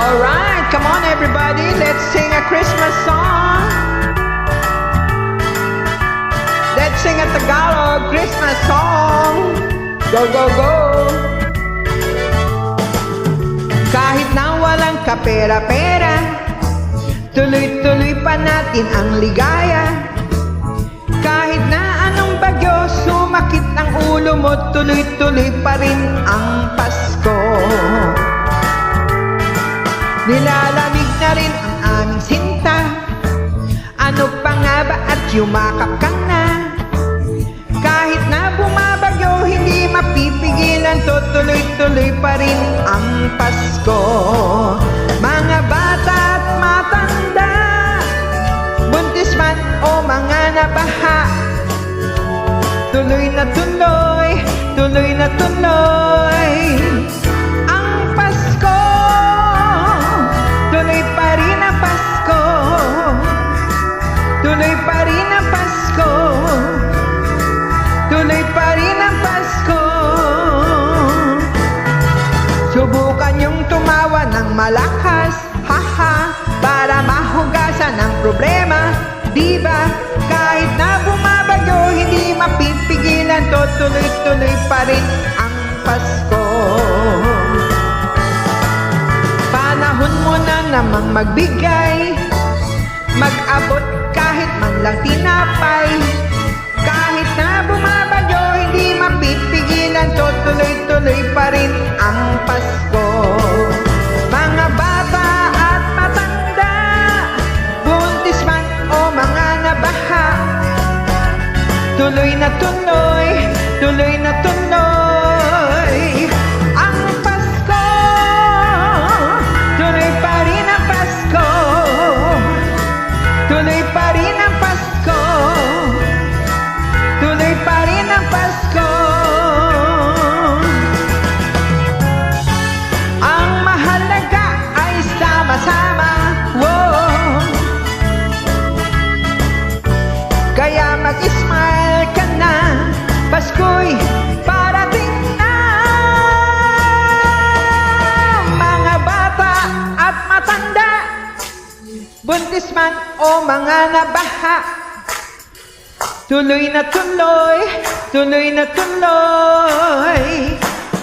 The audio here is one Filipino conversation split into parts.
Alright, come on everybody, let's sing a Christmas song. Let's sing a Tagalog Christmas song. Go, go, go. Kahit na walang kapera-pera, tuloy-tuloy pa natin ang ligaya. Kahit na anong bagyo, sumakit ang ulo mo, tuloy-tuloy pa rin ang Pasko. Nilalamig na rin ang aming sinta, ano pa nga ba at yumakap ka na. Kahit na bumabagyo, hindi mapipigilan to, tuloy-tuloy pa rin ang Pasko. Mga bata at matanda, buntis man o mga nabaha, tuloy na tuloy, tuloy na tuloy ang Pasko. Tuloy pa rin ang Pasko, tuloy pa rin ang Pasko, tuloy pa rin ang Pasko. Subukan yung tumawa ng malakas, haha, para mahugasan ang problema, diba? Kahit na bumabagyo, hindi mapipigilan to, tuloy-tuloy pa rin ang Pasko. Panahon mo na namang magbigay, mag-abot kahit man lang tinapay. Kahit na bumabagyo, hindi mapipigilan to, tuloy-tuloy pa rin ang Pasko. Mga bata at matanda, buntis man o mga nabaha, tuloy na tuloy, tuloy na tuloy ang Pasko. Tuloy pa rin ang Pasko, tuloy pa rin ang Pasko, tuloy pa rin ang Pasko. Ang mahalaga ay sama-sama, wow. Kaya mag-smile ka na, Pasko'y parating na. Mga bata at matanda, buntis man o mga nabaha, tuloy na tuloy, tuloy na tuloy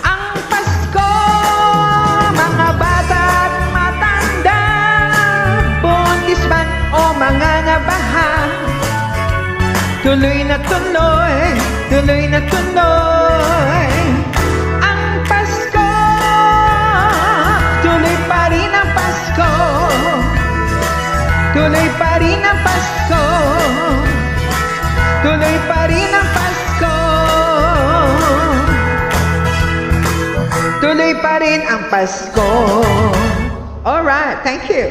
ang Pasko. Mga bata at matanda, buntis man o mga nabaha, tuloy na tuloy, tuloy na tuloy ang Pasko. Tuloy pa rin ang Pasko, tuloy pa rin ang Pasko, tuloy pa rin ang Pasko, tuloy pa rin ang Pasko. Alright, thank you.